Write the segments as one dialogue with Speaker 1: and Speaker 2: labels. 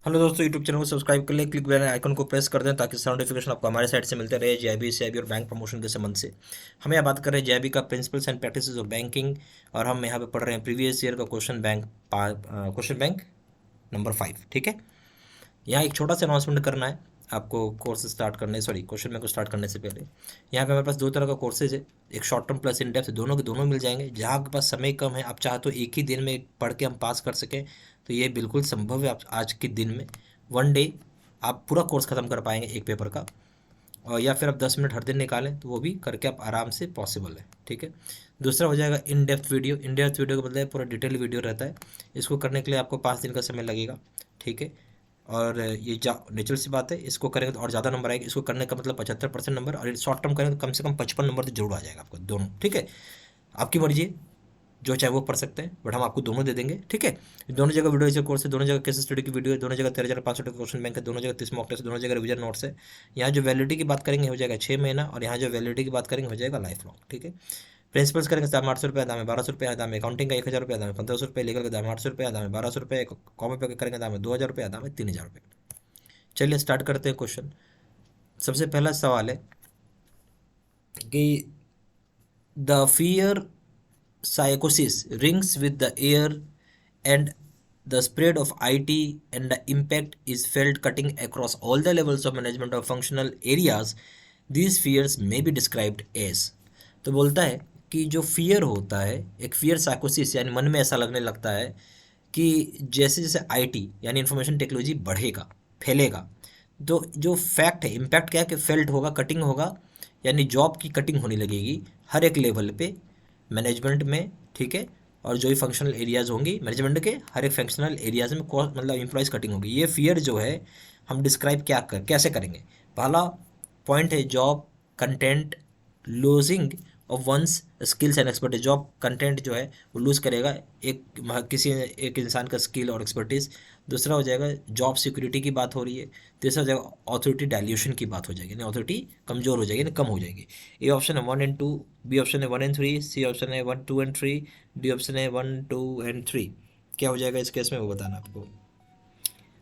Speaker 1: Hello दोस्तों, YouTube channel को subscribe कर लें, क्लिक बेल आइकन को प्रेस कर दें ताकि सारा नोटिफिकेशन आपको हमारे साइड से मिलते रहे जेआईबी सीआईबी और बैंक प्रमोशन के संबंध से। हम यहाँ बात कर रहे हैं जेआईबी का principles and practices of banking, और हम यहाँ पे पढ़ रहे हैं प्रीवियस ईयर का क्वेश्चन बैंक नंबर 5। ठीक है, यहाँ एक छोटा सा अनाउंसमेंट करना है आपको कोर्स स्टार्ट करने क्वेश्चन बैंक को स्टार्ट करने से पहले। यहाँ पे हमारे पास दो तरह का कोर्सेज है, एक short term plus in depth, दोनों के दोनों मिल जाएंगे। जहाँ आपके पास समय कम है, आप चाहे तो एक ही दिन में पढ़ के हम पास कर सकें तो ये बिल्कुल संभव है। आप आज के दिन में वन डे आप पूरा कोर्स ख़त्म कर पाएंगे एक पेपर का, और या फिर आप 10 मिनट हर दिन निकालें तो वो भी करके आप आराम से पॉसिबल है। ठीक है, दूसरा हो जाएगा in depth video. In depth video का मतलब पूरा डिटेल वीडियो रहता है। इसको करने के लिए आपको 5 दिन का समय लगेगा। ठीक है, और ये नेचुरल सी बात है, इसको करेंगे तो और ज़्यादा नंबर आएगा। इसको करने का मतलब 75% नंबर, और शॉर्ट टर्म करेंगे तो कम से कम 55 नंबर तो जरूर आ जाएगा आपको दोनों। ठीक है, आपकी मर्जी है, जो चाहे वो पढ़ सकते हैं, बट हम आपको दोनों दे देंगे। ठीक है, दोनों जगह वीडियो ऐसे कोर्स है, दोनों जगह केस स्टडी की वीडियो है, दोनों जगह 13,500 का क्वेश्चन बैंक है, दोनों जगह 30 मॉक टेस्ट, दोनों जगह रिवीजन नोट्स है। यहाँ जो वैलिडिटी की बात करेंगे हो जाएगा 6 महीना, और यहाँ जो वैलिडिटी की बात करेंगे हो जाएगा लाइफ लॉन्ग। ठीक है, प्रिंसिपल्स करेंगे दाम 800 रुपये, दाम है 1200 रुपये, दाम है अकाउंटिंग का 1000 रुपये, दाम है 1500 रुपये, लीगल का दाम 800 रुपये, दाम है 1200 रुपये, कॉमन पे करेंगे दाम है 2000 रुपये, दाम है 3000 रुपये। चलिए स्टार्ट करते हैं क्वेश्चन। सबसे पहला सवाल है कि the fear psychosis rings with the air, and the spread of IT and the impact is felt cutting across all the levels of management of functional areas. These fears may be described as। तो बोलता है कि जो fear होता है, एक fear साइकोसिस यानी मन में ऐसा लगने लगता है कि जैसे जैसे आईटी यानी इंफॉर्मेशन टेक्नोलॉजी बढ़ेगा, फैलेगा, तो जो फैक्ट है, इम्पैक्ट क्या है कि फेल्ट होगा, कटिंग होगा, यानी जॉब की कटिंग होने लगेगी हर एक लेवल पे मैनेजमेंट में। ठीक है, और जो भी फंक्शनल एरियाज़ होंगी मैनेजमेंट के हर एक फंक्शनल एरियाज़ में मतलब एम्प्लॉयज़ कटिंग होगी। ये फियर जो है हम डिस्क्राइब कैसे करेंगे। पहला पॉइंट है job content losing of one's skills and expertise. Job content जो है वो लूज़ करेगा किसी एक इंसान का स्किल और एक्सपर्टीज़। दूसरा हो जाएगा जॉब सिक्योरिटी की बात हो रही है। तीसरा हो जाएगा ऑथोरिटी डायल्यूशन की बात हो जाएगी, यानी ऑथोरिटी कमज़ोर हो जाएगी, यानी कम हो जाएगी। ए ऑप्शन है 1 एंड 2, बी ऑप्शन है 1 एंड 3, सी ऑप्शन है 1 2 एंड 3, डी ऑप्शन है 1 2 एंड 3। क्या हो जाएगा इस केस में वो बताना आपको।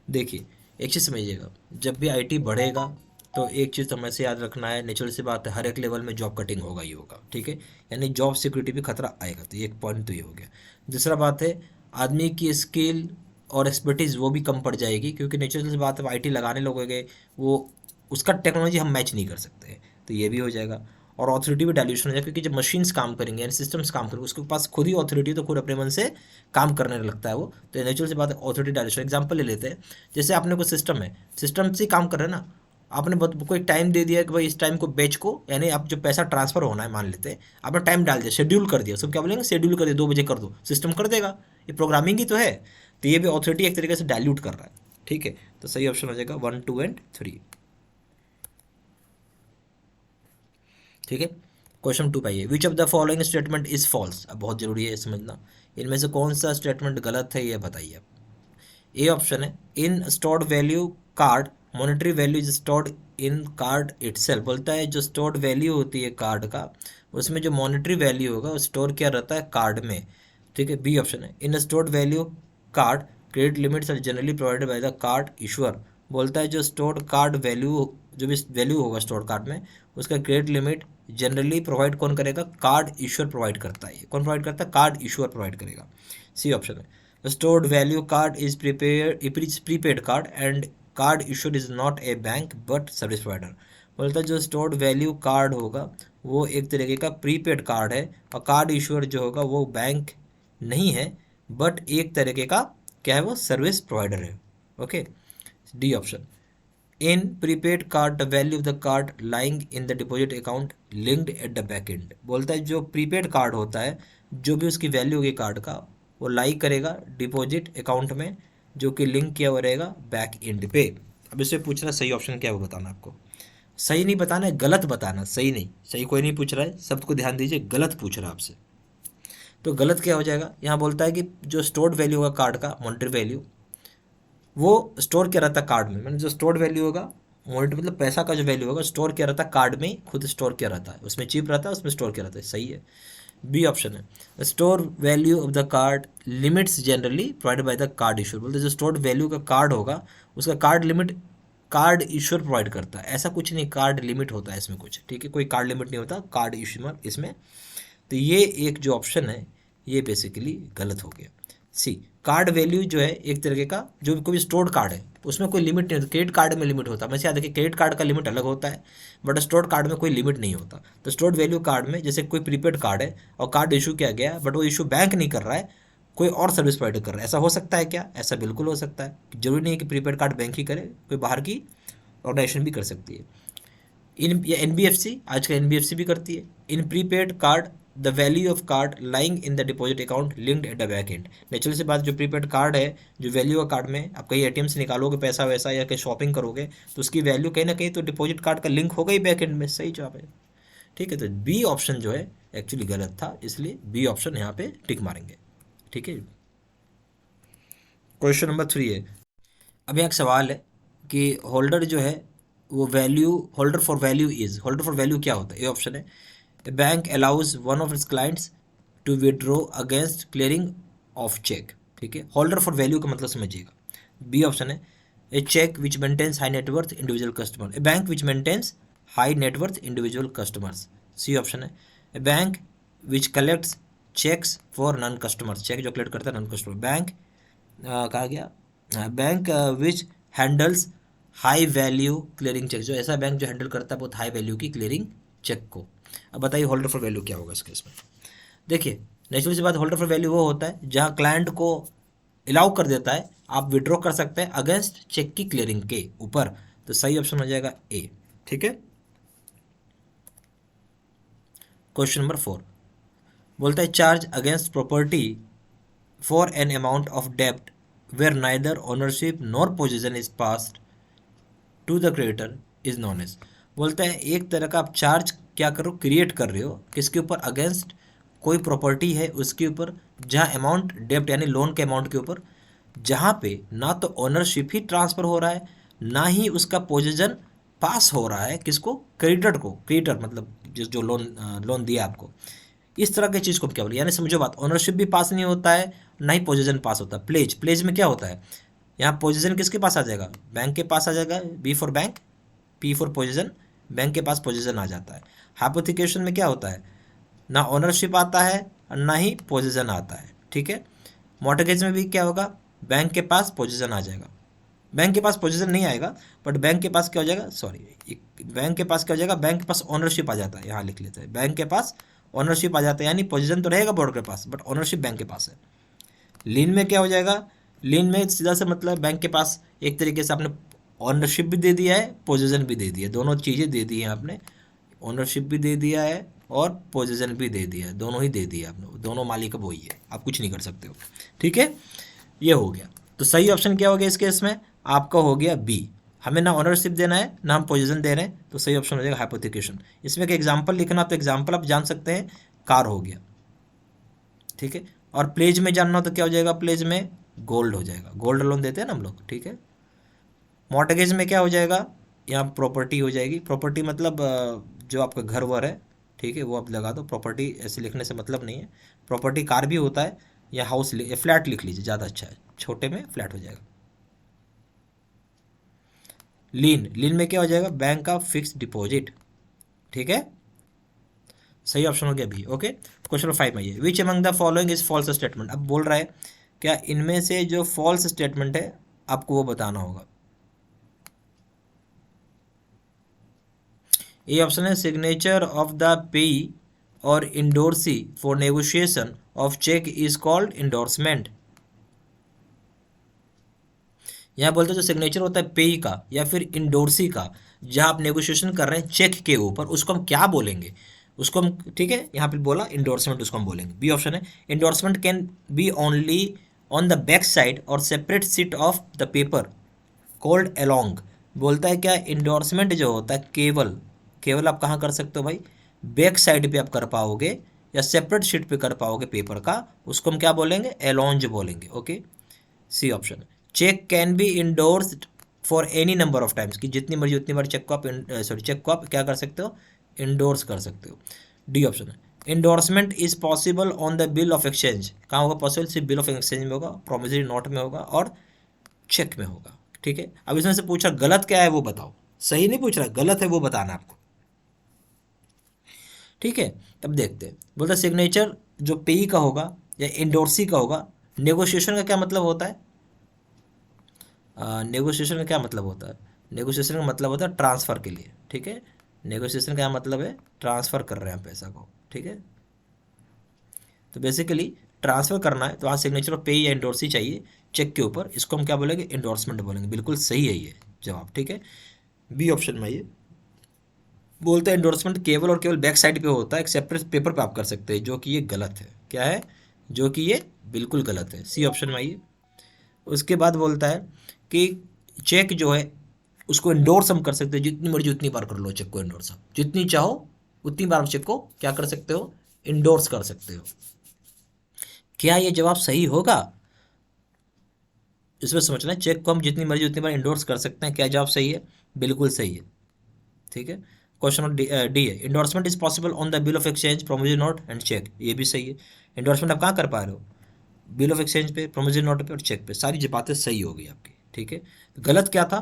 Speaker 1: देखिए, एक चीज़ समझिएगा, जब भी आईटी बढ़ेगा तो एक चीज़ तो हमें से याद रखना है, नेचुरल सी बात है, हर एक लेवल में जॉब कटिंग होगा ही होगा। ठीक है, यानी जॉब सिक्योरिटी भी खतरा आएगा, तो एक पॉइंट तो ये हो गया। दूसरा बात है आदमी की स्किल और एक्सपर्टीज़ वो भी कम पड़ जाएगी, क्योंकि नेचुरल सी बात है आईटी लगाने लगोगे वो उसका टेक्नोलॉजी हम मैच नहीं कर सकते, तो ये भी हो जाएगा। और ऑथोरिटी भी डायल्यूशन हो जाएगा, क्योंकि जब मशीन्स काम करेंगे यानी सिस्टम्स काम करेंगे उसके पास खुद ही ऑथोरिटी, तो खुद अपने मन से काम करने लगता है वो, तो नेचुरल सी बात है ऑथोरिटी डायल्यूशन। एग्जाम्पल ले लेते हैं, जैसे आपने कोई सिस्टम है, सिस्टम से काम कर रहे हैं ना, आपने कोई टाइम दे दिया कि भाई इस टाइम को बेच को, यानी आप जो पैसा ट्रांसफर होना है मान लेते हैं, आपने टाइम डाल दिया, शेड्यूल कर दिया, सब क्या बोलेंगे शेड्यूल कर दिया 2 बजे कर दो, सिस्टम कर देगा, ये प्रोग्रामिंग ही तो है। तो ये भी ऑथोरिटी एक तरीके से डायल्यूट कर रहा है। ठीक है, तो सही ऑप्शन हो जाएगा 1 2 एंड 3। ठीक है, क्वेश्चन 2 पाइए, which of the following statement is false. अब बहुत जरूरी है समझना, इनमें से कौन सा स्टेटमेंट गलत है ये बताइए आप। ए ऑप्शन है in stored value card monetary value is stored in card itself. बोलता है जो स्टोर्ड वैल्यू होती है कार्ड का, उसमें जो मॉनेटरी वैल्यू होगा वो स्टोर किया रहता है कार्ड में। ठीक है, बी ऑप्शन है in stored value card credit limits are generally provided by the card issuer. बोलता है जो स्टोर्ड कार्ड वैल्यू, जो भी वैल्यू होगा स्टोर कार्ड में, उसका क्रेडिट लिमिट जनरली प्रोवाइड कौन करेगा, कार्ड इशूअर प्रोवाइड करता है। कौन प्रोवाइड करता है, कार्ड इशूअर प्रोवाइड करेगा। सी ऑप्शन है the stored value card is prepared, it is prepaid card and card issued is not a bank but service provider। बोलता है जो स्टोर्ड वैल्यू कार्ड होगा वो एक तरीके का प्रीपेड कार्ड है, और कार्ड इशूअर जो होगा वो बैंक नहीं है, बट एक तरीके का क्या है, वो सर्विस प्रोवाइडर है। Okay, D option in prepaid card the value of the card lying in the deposit account linked at the back and. बोलता है जो प्रीपेड कार्ड होता है, जो भी उसकी वैल्यू होगी कार्ड का, वो लाई करेगा डिपॉजिट अकाउंट में, जो कि लिंक किया हुआ रहेगा बैक एंड पे। अब इससे पूछना सही ऑप्शन क्या है वो बताना आपको। सही नहीं बताना है, गलत बताना, सही नहीं, सही कोई नहीं पूछ रहा है, शब्द को ध्यान दीजिए, गलत पूछ रहा है आपसे। तो गलत क्या हो जाएगा, यहाँ बोलता है कि जो स्टोर्ड वैल्यू होगा कार्ड का मॉनिटरी वैल्यू, वो स्टोर किया रहता है कार्ड में, मतलब जो स्टोर्ड वैल्यू होगा, मॉनिटरी मतलब पैसा का जो वैल्यू होगा स्टोर किया रहता है कार्ड में, खुद स्टोर किया रहता है, उसमें चिप रहता है, उसमें स्टोर किया रहता है। सही है, बी ऑप्शन है store value of the card limits generally provided by the card issuer. बोलते जो स्टोर्ड वैल्यू का कार्ड होगा उसका card limit card issuer provide करता है। ऐसा कुछ नहीं, कार्ड लिमिट होता है इसमें कुछ, ठीक है, कोई कार्ड लिमिट नहीं होता, कार्ड इशूर इसमें। तो ये एक जो ऑप्शन है ये बेसिकली गलत हो गया। सी कार्ड वैल्यू जो है एक तरीके का जो कोई स्टोर्ड कार्ड है उसमें कोई लिमिट नहीं होता, क्रेडिट कार्ड में लिमिट होता है। वैसे याद देखिए क्रेडिट कार्ड का लिमिट अलग होता है बट स्टोर्ड कार्ड में कोई लिमिट नहीं होता। तो स्टोर्ड वैल्यू कार्ड में जैसे कोई प्रीपेड कार्ड है और कार्ड इशू किया गया बट वो इशू बैंक नहीं कर रहा है, कोई और सर्विस प्रोवाइडर कर रहा है, ऐसा हो सकता है क्या? ऐसा बिल्कुल हो सकता है, जरूरी नहीं है कि प्रीपेड कार्ड बैंक ही करे, कोई बाहर की ऑर्गेनाइजेशन भी कर सकती है। इन या एनबीएफसी, आजकल एनबीएफसी भी करती है। In prepaid card the value of card lying in the deposit account linked at the back end. Natural सी बात, जो प्रीपेड कार्ड है, जो वैल्यू का कार्ड में आप कहीं एटीएम से निकालोगे पैसा वैसा या कहीं शॉपिंग करोगे तो उसकी वैल्यू कहीं ना कहीं तो डिपॉजिट कार्ड का लिंक होगा ही बैक एंड में। सही जवाब है, ठीक है। तो बी ऑप्शन जो है एक्चुअली गलत था, इसलिए बी ऑप्शन यहाँ पे टिक मारेंगे, ठीक है। क्वेश्चन नंबर 3 है, अब यहाँ एक सवाल है कि होल्डर जो है वो value, holder for value is, holder for value क्या होता है? ये ऑप्शन है a bank allows one of its clients to withdraw against clearing of cheque, ठीक है। होल्डर फॉर वैल्यू का मतलब समझिएगा। बी ऑप्शन है a cheque which maintains high net worth individual customer, a bank which maintains high net worth individual customers. C option है a bank which collects cheques for non customers, cheque जो collect करता है non customer. Bank कहा गया bank which handles high value clearing cheque, जो ऐसा bank जो handle करता है बहुत हाई वैल्यू की क्लियरिंग चेक को। अब बताइए होल्डर फॉर वैल्यू क्या होगा इस केस में? देखिए नेचुरल सी बात, होल्डर फॉर वैल्यू वो होता है जहां क्लाइंट को अलाउ कर देता है आप विड्रॉ कर सकते हैं अगेंस्ट चेक की क्लियरिंग के ऊपर। तो सही ऑप्शन हो जाएगा ए, ठीक है। क्वेश्चन नंबर 4 बोलता है charge against property for an amount of डेब्ट where neither ownership nor possession is passed to the creditor is known as. बोलते हैं एक तरह का आप चार्ज क्या करो, क्रिएट कर रहे हो किसके ऊपर? अगेंस्ट कोई प्रॉपर्टी है उसके ऊपर जहां अमाउंट डेब्ट यानी लोन के अमाउंट के ऊपर जहां पे ना तो ओनरशिप ही ट्रांसफर हो रहा है ना ही उसका पोजीशन पास हो रहा है किसको? क्रेडिटर को। क्रेडिटर मतलब जो लोन दिया आपको, इस तरह की चीज़ को क्या बोले? यानी समझो बात, ओनरशिप भी पास नहीं होता है ना ही पोजीशन पास होता है। प्लेज, प्लेज में क्या होता है? यहाँ पोजीशन किसके पास आ जाएगा? बैंक के पास आ जाएगा, B for bank, P for position, bank के पास पोजीशन आ जाता है। हाइपोथिकेशन में क्या होता है? ना ओनरशिप आता है और ना ही पोजीशन आता है, ठीक है। मॉर्टगेज में भी क्या होगा? बैंक के पास पोजीशन आ जाएगा, बैंक के पास पोजीशन नहीं आएगा बट बैंक के पास क्या हो जाएगा, सॉरी बैंक के पास क्या हो जाएगा, बैंक के पास ओनरशिप आ जाता है। यहाँ लिख लेते हैं बैंक के पास ओनरशिप आ जाता है, यानी पोजीशन तो रहेगा बोर्ड के पास बट ओनरशिप बैंक के पास है। लीन में क्या हो जाएगा? लीन में सीधा से मतलब बैंक के पास एक तरीके से आपने ओनरशिप भी दे दिया है, पोजीशन भी दे दिया है, दोनों चीज़ें दे दी हैं आपने, ओनरशिप भी दे दिया है और पोजीशन भी दे दिया है, दोनों ही दे दिया आपने, दोनों मालिक अब वही है, आप कुछ नहीं कर सकते हो, ठीक है। ये हो गया। तो सही ऑप्शन क्या हो गया इस केस में? आपका हो गया बी, हमें ना ओनरशिप देना है ना हम पोजीशन दे रहे हैं, तो सही ऑप्शन हो जाएगा हाइपोथिकेशन। इसमें एक एग्जांपल लिखना, तो एग्जांपल आप जान सकते हैं, कार हो गया, ठीक है। और प्लेज में जानना हो तो क्या हो जाएगा? प्लेज में गोल्ड हो जाएगा, गोल्ड लोन देते हैं ना हम लोग, ठीक है। मॉर्टगेज में क्या हो जाएगा? यहाँ प्रॉपर्टी हो जाएगी, प्रॉपर्टी मतलब जो आपका घर वर है, ठीक है, वो आप लगा दो। प्रॉपर्टी ऐसे लिखने से मतलब नहीं है, प्रॉपर्टी कार भी होता है या हाउस या फ्लैट लिख लीजिए, ज़्यादा अच्छा है, छोटे में फ्लैट हो जाएगा। लीन, लीन में क्या हो जाएगा? बैंक का फिक्स डिपॉजिट, ठीक है। सही ऑप्शन हो गया बी, ओके। क्वेश्चन 5 में ये which among the following is false statement. अब बोल रहा है क्या इनमें से जो फॉल्स स्टेटमेंट है आपको वो बताना होगा। ये ऑप्शन है signature of the payee or endorsee for negotiation of cheque is called endorsement. यहाँ बोलते हैं जो सिग्नेचर होता है पेई का या फिर इंडोर्सी का, जहाँ आप नेगोशिएशन कर रहे हैं चेक के ऊपर, उसको हम क्या बोलेंगे? उसको हम, ठीक है, यहाँ पे बोला इंडोर्समेंट, उसको हम बोलेंगे। बी ऑप्शन है endorsement can be only on the back side or separate sheet of the paper called allonge. बोलता है क्या इंडोर्समेंट जो होता है केवल केवल आप कहाँ कर सकते हो भाई? बैक साइड पे आप कर पाओगे या सेपरेट शीट पे कर पाओगे पेपर का, उसको हम क्या बोलेंगे? एलोंज बोलेंगे, okay. C option. Cheque can be endorsed for any number of times, कि जितनी मर्जी उतनी बार चेक को आप क्या कर सकते हो? इंडोर्स कर सकते हो। डी ऑप्शन है endorsement is possible on the bill of exchange, कहाँ होगा पॉसिबल? सिर्फ बिल ऑफ एक्सचेंज में होगा, प्रोमिसरी नोट में होगा और चेक में होगा। ठीक है, अब इसमें से पूछा गलत क्या है वो बताओ, सही नहीं पूछ रहा, गलत है वो बताना आपको। ठीक है, अब देखते हैं। बोलता सिग्नेचर जो पेई का होगा या इंडोर्सी का होगा। नेगोशिएशन का क्या मतलब होता है? नेगोशिएशन का क्या मतलब होता है? नेगोशिएशन का मतलब होता है ट्रांसफ़र के लिए। ठीक है, नेगोशिएशन का क्या मतलब है? ट्रांसफ़र कर रहे हैं पैसा को। ठीक है, तो बेसिकली ट्रांसफ़र करना है तो वहाँ सिग्नेचर ऑफ पे या इंडोर्सी चाहिए चेक के ऊपर, इसको हम क्या बोलेंगे? इंडोर्समेंट बोलेंगे। बिल्कुल सही है ये जवाब। ठीक है, बी ऑप्शन में ये बोलते हैं इंडोर्समेंट केवल और केवल बैक साइड पे होता है, एक सेपरेट पेपर पे आप कर सकते हैं, जो कि ये गलत है। क्या है? जो कि ये बिल्कुल गलत है, सी ऑप्शन में आइए। उसके बाद बोलता है कि चेक जो है उसको इंडोर्स हम कर सकते हैं, जितनी मर्जी उतनी बार कर लो चेक को इंडोर्स, आप जितनी चाहो उतनी बार चेक को क्या कर सकते हो? इंडोर्स कर सकते हो। क्या ये जवाब सही होगा? इसमें समझना है, चेक को हम जितनी मर्जी उतनी बार इंडोर्स कर सकते हैं। क्या जवाब सही है? बिल्कुल सही है। ठीक है, क्वेश्चन नंबर डी है endorsement is possible on the bill of exchange, promissory note and cheque. ये भी सही है। इंडोर्समेंट आप कहाँ कर पा रहे हो? बिल ऑफ एक्सचेंज पे, प्रोमिसरी नोट पे और चेक पे। सारी जो बातें सही हो गई आपकी। ठीक है, तो गलत क्या था?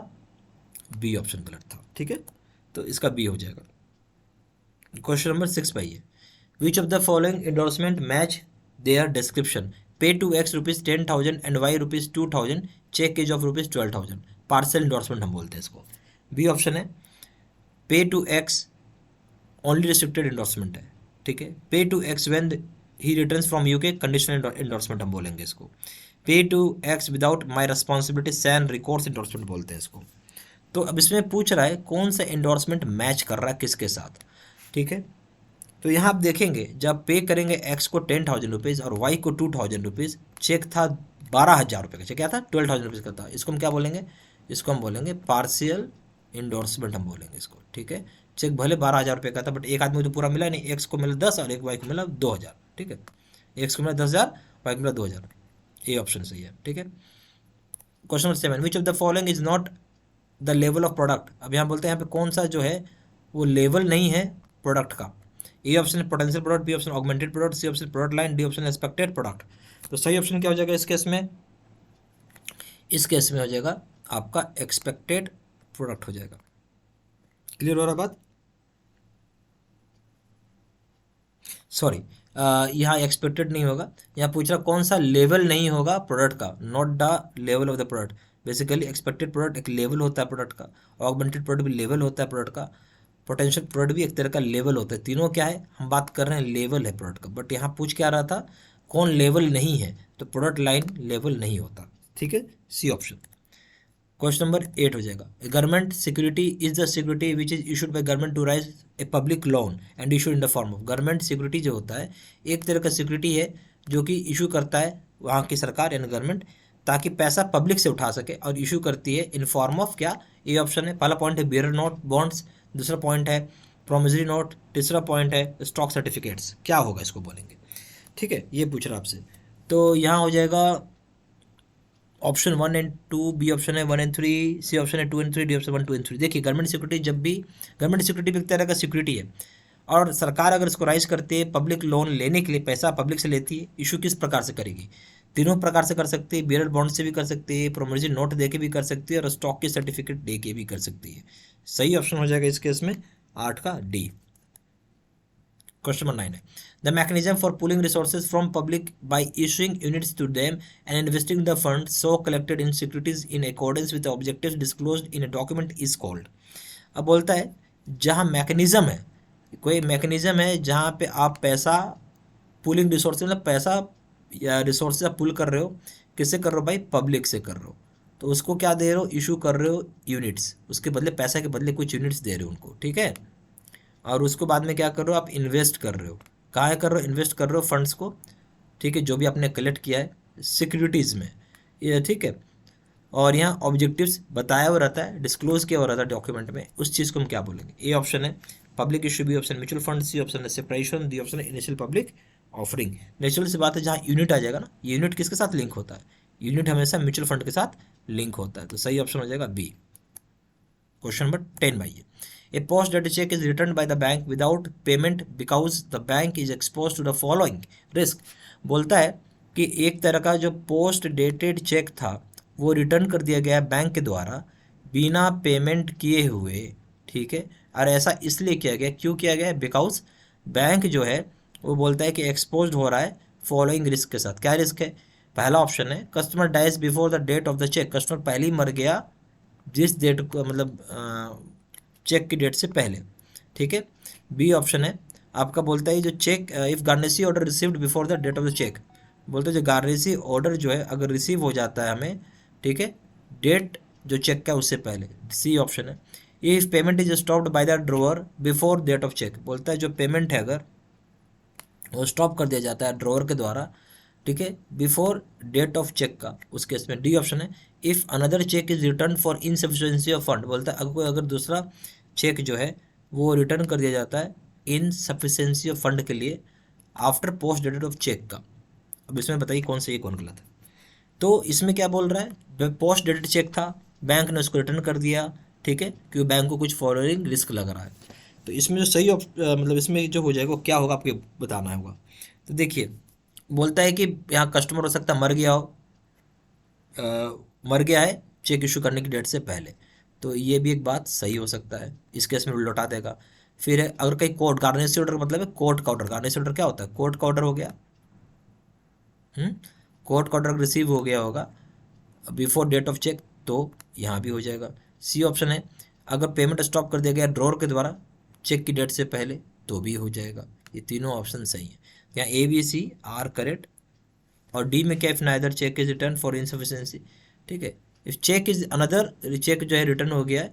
Speaker 1: बी ऑप्शन गलत था। ठीक है, तो इसका बी हो जाएगा। क्वेश्चन नंबर 6 पे आइए। Which of the following endorsement match their description? Pay to X rupees 10,000 and Y rupees 2,000, cheque as of rupees 12,000। Partial endorsement हम बोलते हैं इसको। बी ऑप्शन है pay to X only restricted endorsement है। ठीक है, pay to X when he returns from UK conditional endorsement हम बोलेंगे इसको। Pay to X without my responsibility sans recourse endorsement बोलते हैं इसको। तो अब इसमें पूछ रहा है कौन सा इंडोर्समेंट मैच कर रहा है किसके साथ। ठीक है, तो यहाँ आप देखेंगे जब पे करेंगे एक्स को 10,000 रुपीज़ और वाई को 2,000 रुपीज़, चेक था 12,000 रुपये का, चेक क्या था? 12,000 रुपीज़ का था। इसको हम क्या बोलेंगे? इसको हम बोलेंगे पार्शियल इंडोर्समेंट हम बोलेंगे इसको। ठीक है, चेक भले 12,000 रुपये का था बट एक आदमी को तो पूरा मिला नहीं, एक्स को मिला 10 और एक वाई को मिला 2,000। ठीक है, एक्स को मिला 10,000, वाई को मिला 2,000। ए ऑप्शन सही है। ठीक है, question number 7, which of the following is not the level of product? अब यहाँ बोलते हैं यहाँ पे कौन सा जो है वो लेवल नहीं है प्रोडक्ट का। ए ऑप्शन है potential product, B option augmented product, C option product line, D option expected product. तो सही ऑप्शन क्या हो जाएगा इस केस में? इस केस में हो जाएगा आपका एक्सपेक्टेड प्रोडक्ट हो जाएगा। क्लियर हो रहा बात? सॉरी, यहाँ एक्सपेक्टेड नहीं होगा, यहाँ पूछ रहा कौन सा लेवल नहीं होगा प्रोडक्ट का, not the level of the product. Basically expected product एक लेवल होता है प्रोडक्ट का, ऑगमेंटेड प्रोडक्ट भी लेवल होता है प्रोडक्ट का, पोटेंशियल प्रोडक्ट भी एक तरह का लेवल होता है। तीनों क्या है? हम बात कर रहे हैं लेवल है प्रोडक्ट का, बट यहाँ पूछ क्या रहा था? कौन लेवल नहीं है, तो प्रोडक्ट लाइन लेवल नहीं होता। ठीक है, सी ऑप्शन। क्वेश्चन नंबर 8 हो जाएगा। Government security is the security which is issued by government to raise a public loan and issued in the form of. Government security जो होता है एक तरह का सिक्योरिटी है जो कि इशू करता है वहाँ की सरकार यानी गवर्नमेंट, ताकि पैसा पब्लिक से उठा सके, और इशू करती है इन फॉर्म ऑफ क्या? ये ऑप्शन है। पहला पॉइंट है बियर नोट बॉन्ड्स, दूसरा पॉइंट है प्रोमिसरी नोट, तीसरा पॉइंट है स्टॉक सर्टिफिकेट्स। क्या होगा इसको बोलेंगे? ठीक है, ये पूछ रहा आपसे। तो यहाँ हो जाएगा ऑप्शन 1 एंड 2, बी ऑप्शन है 1 एंड 3, सी ऑप्शन है 2 एंड 3, डी ऑप्शन 1 2 एंड 3। देखिए गवर्नमेंट सिक्योरिटी जब भी, गवर्नमेंट सिक्योरिटी भी एक तरह का सिक्योरिटी है, और सरकार अगर इसको राइज करती है पब्लिक लोन लेने के लिए, पैसा पब्लिक से लेती है, इशू किस प्रकार से करेगी? तीनों प्रकार से कर सकती है, बियरल बॉन्ड से भी कर सकती है, प्रोमिसरी नोट दे के भी कर सकती है, और स्टॉक की सर्टिफिकेट दे के भी कर सकती है। सही ऑप्शन हो जाएगा इस केस में 8 का डी। क्वेश्चन नंबर 9 है the mechanism for pooling resources from public by issuing units to them and investing the fund so collected in securities in accordance with the objectives disclosed in a document is called. अब बोलता है जहाँ mechanism है, कोई mechanism है जहाँ पे आप पैसा पुलिंग रिसोर्सेज, मतलब पैसा या रिसोर्सेज आप पुल कर रहे हो, किससे कर रहे हो भाई? पब्लिक से कर रहे हो। तो उसको क्या दे रहे हो? इशू कर रहे हो यूनिट्स, उसके बदले पैसा के बदले कुछ यूनिट्स दे रहे हो उनको। ठीक है, और उसको बाद में क्या कर रहे हो? आप इन्वेस्ट कर रहे हो। कहाँ कर रहे हो? इन्वेस्ट कर रहे हो फंड्स को। ठीक है, जो भी आपने कलेक्ट किया है सिक्योरिटीज़ में, ये ठीक है। और यहाँ ऑब्जेक्टिव्स बताया हुआ रहता है, डिस्क्लोज किया हुआ रहता है डॉक्यूमेंट में, उस चीज़ को हम क्या बोलेंगे? ए ऑप्शन है public issue, B option mutual fund, C option है सेपरेशन, डी ऑप्शन है इनिशियल पब्लिक ऑफरिंग। नेचुरल सी बात है, जहाँ यूनिट आ जाएगा ना, यूनिट किसके साथ लिंक होता है? यूनिट हमेशा म्यूचुअल फंड के साथ लिंक होता है, तो सही ऑप्शन हो जाएगा बी। क्वेश्चन नंबर 10 भाई, a post dated cheque is return by the bank without payment because the bank is expose to the following risk. बोलता है कि एक तरह का जो पोस्ट डेटेड चेक था वो रिटर्न कर दिया गया बैंक के द्वारा बिना पेमेंट किए हुए, ठीक है। और ऐसा इसलिए किया गया, क्यों किया गया? बिकॉज बैंक जो है वो बोलता है कि एक्सपोज हो रहा है फॉलोइंग रिस्क के साथ। क्या रिस्क है? पहला ऑप्शन है customer dies before the date of the cheque, customer पहले ही मर गया जिस डेट को, मतलब चेक की डेट से पहले, ठीक है। बी ऑप्शन है आपका, बोलता है जो cheque if garnishee order received before the date of the cheque, बोलते हैं जो गारनेसी ऑर्डर जो है अगर रिसीव हो जाता है हमें, ठीक है, डेट जो चेक का उससे पहले। सी ऑप्शन है if payment is stopped by the drawer before date of cheque, बोलता है जो पेमेंट है अगर वो स्टॉप कर दिया जाता है ड्रॉअर के द्वारा, ठीक है, बिफोर डेट ऑफ चेक का, उस केस में। डी ऑप्शन है if another cheque is return for insufficiency of fund, बोलता है अगर दूसरा चेक जो है वो रिटर्न कर दिया जाता है इनसफिशिएंसी ऑफ फंड के लिए after post dated of cheque का। अब इसमें बताइए कौन सही कौन गलत है। तो इसमें क्या बोल रहा है, पोस्ट डेटेड चेक था, बैंक ने उसको रिटर्न कर दिया, ठीक है, क्योंकि बैंक को कुछ फॉलोइंग रिस्क लग रहा है। तो इसमें जो सही मतलब इसमें जो हो जाएगा वो क्या होगा आपको बताना होगा। तो देखिए बोलता है कि यहाँ कस्टमर हो सकता है मर गया हो, मर गया है चेक इशू करने की डेट से पहले, तो ये भी एक बात सही हो सकता है, इस केस में लौटा देगा। फिर है अगर कहीं कोर्ट गार्नेसी ऑर्डर, मतलब है कोर्ट का ऑर्डर, गार्नेसी ऑर्डर क्या होता है? कोर्ट का ऑर्डर हो गया, कोर्ट का ऑर्डर रिसीव हो गया होगा बिफोर डेट ऑफ चेक, तो यहाँ भी हो जाएगा। सी ऑप्शन है अगर पेमेंट स्टॉप कर दिया गया ड्रॉअर के द्वारा चेक की डेट से पहले, तो भी हो जाएगा। ये तीनों ऑप्शन सही है, यहाँ A B C are correct. और डी में क्या, if neither cheque is return for insufficiency, ठीक है, if cheque is another cheque जो है रिटर्न हो गया है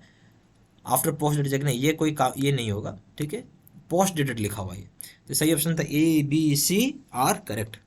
Speaker 1: आफ्टर पोस्ट डेटेड चेक, नहीं ये कोई ये नहीं होगा, ठीक है, पोस्ट डेटेड लिखा हुआ है। तो सही ऑप्शन था A B C are correct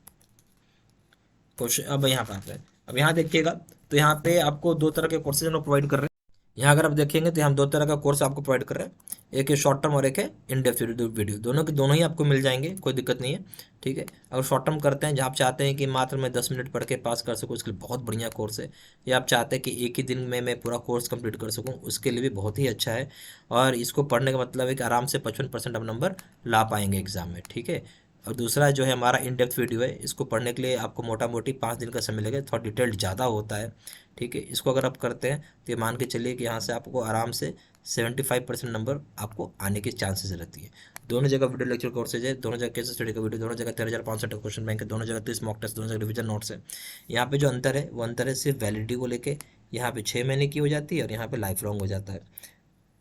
Speaker 1: question. अब यहाँ पे आते हैं, अब यहाँ देखिएगा तो यहाँ पे आपको दो तरह के कोर्सेज हम लोग प्रोवाइड कर रहे हैं। यहाँ अगर आप देखेंगे तो हम दो तरह का कोर्स आपको प्रोवाइड कर रहे हैं, एक है शॉर्ट टर्म और एक है इन डेप्थ वीडियो। दोनों के दोनों ही आपको मिल जाएंगे, कोई दिक्कत नहीं है, ठीक है। अगर शॉर्ट टर्म करते हैं जहाँ आप चाहते हैं कि मात्र मैं 10 मिनट पढ़ के पास कर सकूँ, उसके लिए बहुत बढ़िया कोर्स है। या आप चाहते हैं कि एक ही दिन में मैं पूरा कोर्स कंप्लीट कर सकूँ, उसके लिए भी बहुत ही अच्छा है। और इसको पढ़ने का मतलब है कि आराम से 55% आप नंबर ला पाएंगे एग्जाम में, ठीक है। और दूसरा जो है हमारा इन डेप्थ वीडियो है, इसको पढ़ने के लिए आपको मोटा मोटी 5 दिन का समय लगेगा, थोड़ा डिटेल्ड ज़्यादा होता है, ठीक है। इसको अगर आप करते हैं तो ये मान के चलिए कि यहाँ से आपको आराम से 75% नंबर आपको आने की चांसेस रहती है। दोनों जगह वीडियो लेक्चर कोर्सेज है, दोनों जगह केस स्टडी का वीडियो, दोनों जगह 13,500 क्वेश्चन बैंक है, दोनों जगह 30 मॉक टेस्ट, दोनों जगह रिविजन नोट्स है। यहाँ पे जो अंतर है वो अंतर है सिर्फ वैलिडिटी को लेके, यहाँ पे 6 महीने की हो जाती है और यहाँ पे लाइफ लॉन्ग हो जाता है।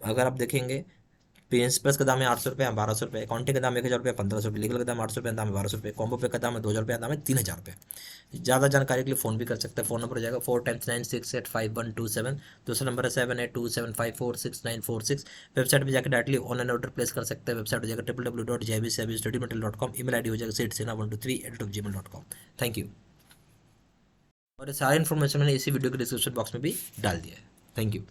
Speaker 1: अगर आप देखेंगे प्रिंसिपल्स का दाम है 800 रुपये, 1200 रुपये, अकाउंटिंग का दाम 1000 रुपये, 1500 रुपये, लीगल का दाम 800 रुपये, दाम है 1200 रुपये, कॉम्बो पे का दाम है 2000 रुपये, दाम है 3000 रुपये। ज़्यादा जानकारी के लिए फ़ोन भी कर सकते हैं, फ़ोन नंबर हो जाएगा 4 टाइम्स 9685127, दूसरा नंबर है 7827546946। वेबसाइट पर जाकर डायरेक्टली ऑनलाइन ऑर्डर प्लेस कर सकते हैं, वेबसाइट हो जाएगा www.jbstudymaterial.com, ईमेल आईडी हो जाएगा seedsena123@gmail.com। Thank you. और ये सारी इन्फॉर्मेशन मैंने इसी वीडियो के डिस्क्रिप्शन बॉक्स में भी डाल दिया है। Thank you.